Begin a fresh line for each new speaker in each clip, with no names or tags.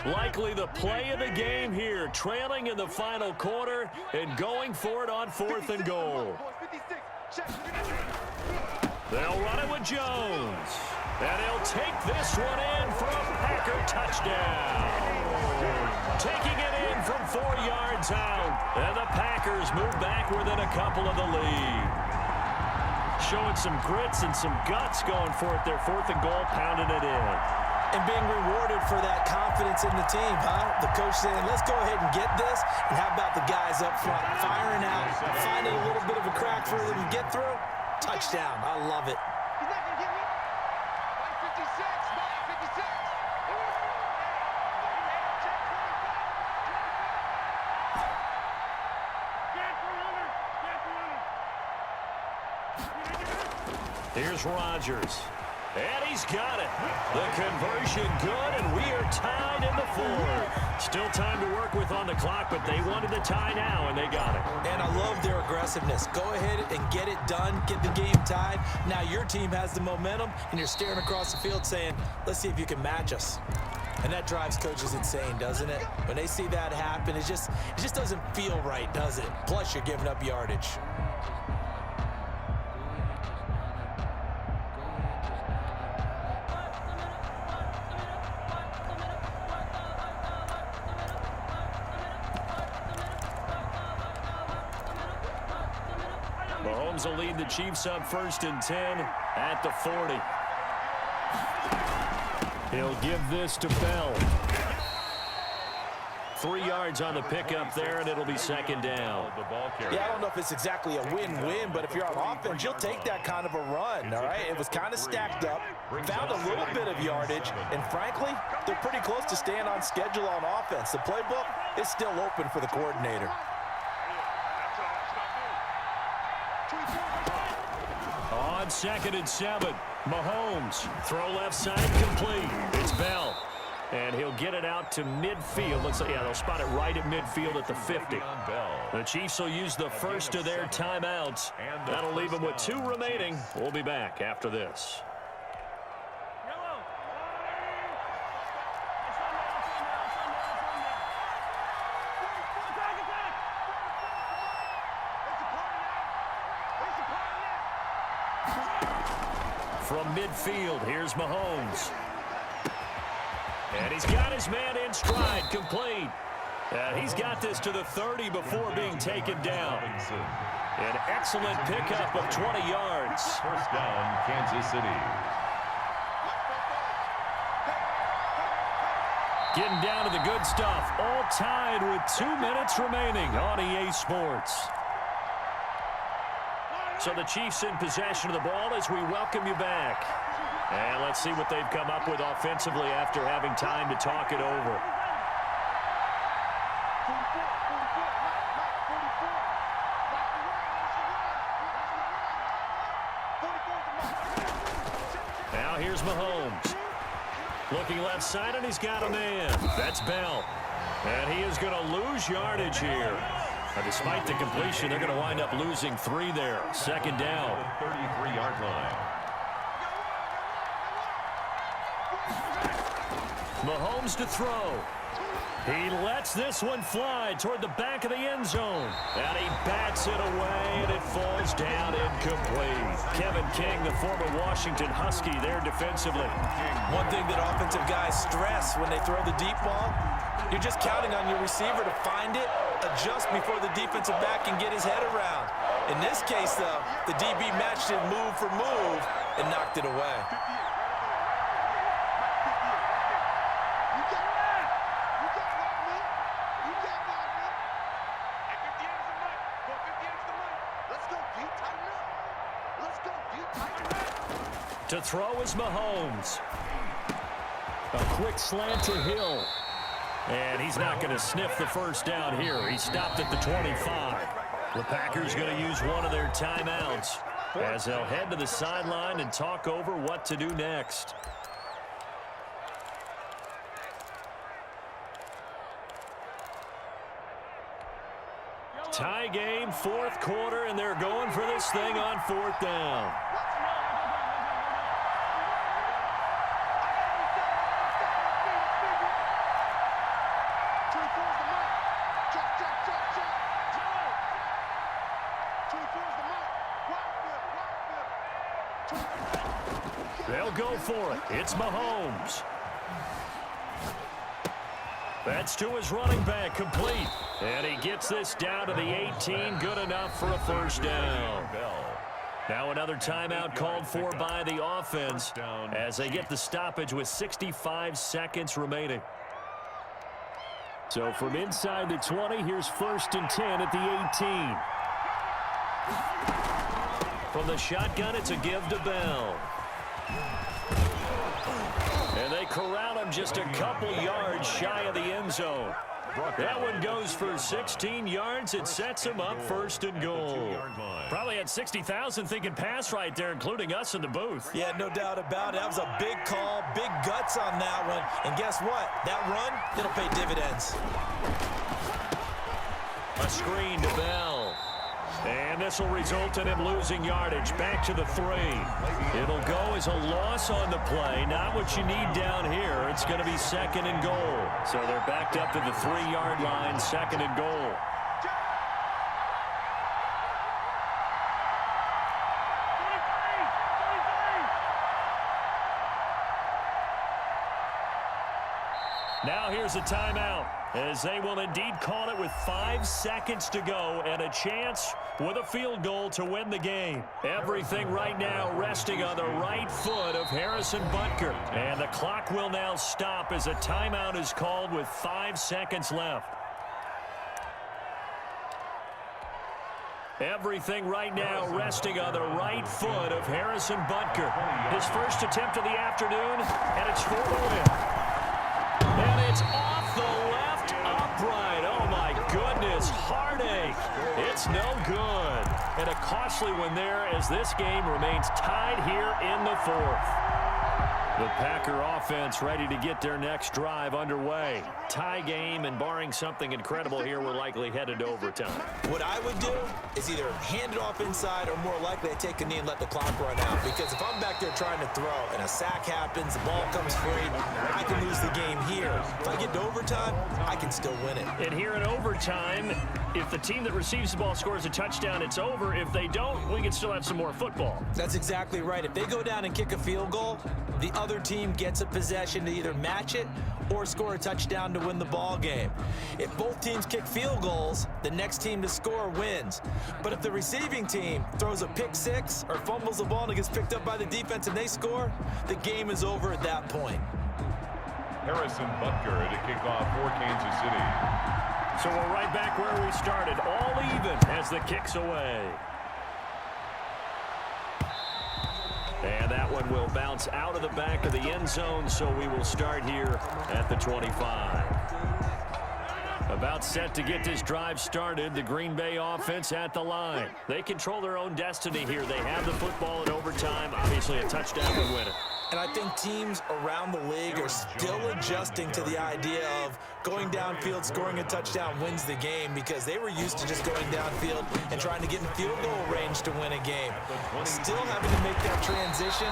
Likely the play of the game here, trailing in the final quarter and going for it on 4th and goal. They'll run it with Jones. And he'll take this one in for a Packer touchdown. Taking it in from 4 yards out. And the Packers move back within a couple of the lead. Showing some grits and some guts going for it. Their 4th and goal, pounding it in.
And being rewarded for that confidence in the team, huh? The coach saying, let's go ahead and get this. And how about the guys up front firing out, finding a little bit of a crack for them to get through? Touchdown. I love it.
Here's Rodgers. And he's got it. The conversion good, and we are tied in the 4th. Still time to work with on the clock, but they wanted the tie now, and they got it.
And I love their aggressiveness. Go ahead and get it done, get the game tied. Now your team has the momentum, and you're staring across the field saying, let's see if you can match us. And that drives coaches insane, doesn't it? When they see that happen, it just doesn't feel right, does it? Plus, you're giving up yardage.
Mahomes will lead the Chiefs up 1st and 10 at the 40. He'll give this to Bell. 3 yards on the pickup there, and it'll be 2nd down.
Yeah, I don't know if it's exactly a win-win, but if you're on offense, you'll take that kind of a run, all right? It was kind of stacked up, found a little bit of yardage, and frankly, they're pretty close to staying on schedule on offense. The playbook is still open for the coordinator.
On 2nd and 7, Mahomes. Throw left side complete. It's Bell. And he'll get it out to midfield. Looks like, yeah, they'll spot it right at midfield at the 50. The Chiefs will use the first of their timeouts. That'll leave them with 2 remaining. We'll be back after this. From midfield, here's Mahomes. And he's got his man in stride, complete. He's got this to the 30 before being taken down. An excellent pickup of 20 yards.
First down, Kansas City.
Getting down to the good stuff. All tied with 2 minutes remaining on EA Sports. So the Chiefs in possession of the ball as we welcome you back. And let's see what they've come up with offensively after having time to talk it over. Now here's Mahomes. Looking left side, and he's got a man. That's Bell. And he is going to lose yardage here. Despite the completion, they're going to wind up losing 3 there. 2nd down.
33-yard line.
Mahomes to throw. He lets this one fly toward the back of the end zone. And he bats it away, and it falls down incomplete. Kevin King, the former Washington Husky, there defensively.
One thing that offensive guys stress when they throw the deep ball, you're just counting on your receiver to find it, adjust before the defensive back can get his head around. In this case, though, the DB matched it move for move and knocked it away.
To throw is Mahomes. A quick slant to Hill. And he's not going to sniff the first down here. He stopped at the 25. The Packers going to use one of their timeouts as they'll head to the sideline and talk over what to do next. Tie game, 4th quarter, and they're going for this thing on 4th down. They'll go for it. It's Mahomes. That's to his running back, complete. And he gets this down to the 18, good enough for a first down. Now another timeout called for by the offense as they get the stoppage with 65 seconds remaining. So from inside the 20, here's 1st and 10 at the 18. From the shotgun, it's a give to Bell. And they corral him just a couple yards shy of the end zone. That one goes for 16 yards. It sets him up 1st and goal. Probably had 60,000 thinking pass right there, including us in the booth.
Yeah, no doubt about it. That was a big call, big guts on that one. And guess what? That run, it'll pay dividends.
A screen to Bell. And this will result in him losing yardage back to the 3. It'll go as a loss on the play. Not what you need down here. It's going to be 2nd and goal. So they're backed up to the 3-yard line, 2nd and goal. Now here's a timeout, as they will indeed call it with 5 seconds to go and a chance with a field goal to win the game. Everything right now resting on the right foot of Harrison Butker. And the clock will now stop as a timeout is called with 5 seconds left. Everything right now resting on the right foot of Harrison Butker. His first attempt of the afternoon, and it's for the win. And it's off the left upright. Oh, my goodness. Heartache. It's no good. And a costly one there as this game remains tied here in the 4th. The Packer offense ready to get their next drive underway. Tie game, and barring something incredible here, we're likely headed to overtime.
What I would do is either hand it off inside or more likely I take a knee and let the clock run out. Because if I'm back there trying to throw and a sack happens, the ball comes free, I can lose the game here. If I get to overtime, I can still win it.
And here in overtime, if the team that receives the ball scores a touchdown, it's over. If they don't, we can still have some more football.
That's exactly right. If they go down and kick a field goal, the other team gets a possession to either match it or score a touchdown to win the ball game. If both teams kick field goals, the next team to score wins. But if the receiving team throws a pick six or fumbles the ball and it gets picked up by the defense and they score, the game is over at that point.
Harrison Butker to kick off for Kansas City.
So we're right back where we started, all even as the kick's away. And that one will bounce out of the back of the end zone, so we will start here at the 25. About set to get this drive started, the Green Bay offense at the line. They control their own destiny here. They have the football in overtime. Obviously, a touchdown would win it.
And I think teams around the league are still adjusting to the idea of going downfield, scoring a touchdown wins the game, because they were used to just going downfield and trying to get in field goal range to win a game. Still having to make that transition.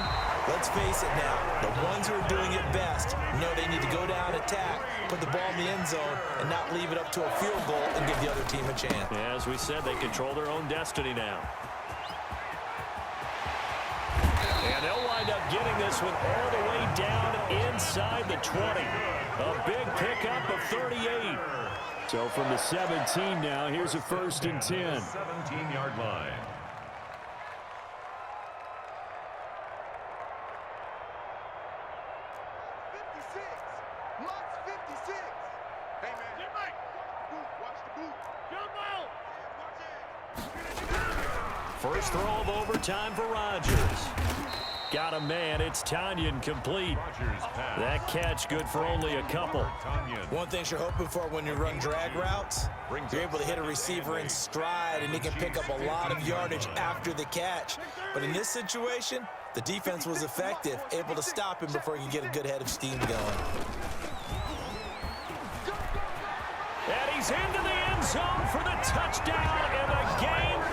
Let's face it now, the ones who are doing it best know they need to go down, attack, put the ball in the end zone, and not leave it up to a field goal and give the other team a chance.
Yeah, as we said, they control their own destiny now. And they'll wind up getting this one all the way down inside the 20. A big pickup of 38. So from the 17 now, here's a 1st and 10.
17-yard line.
First throw of overtime for Rodgers. Got a man. It's Tanyan complete. That catch good for only a couple.
One thing you're hoping for when you run drag routes, you're able to hit a receiver in stride and he can pick up a lot of yardage after the catch. But in this situation, the defense was effective, able to stop him before he could get a good head of steam going.
And he's into the end zone for the touchdown, and the game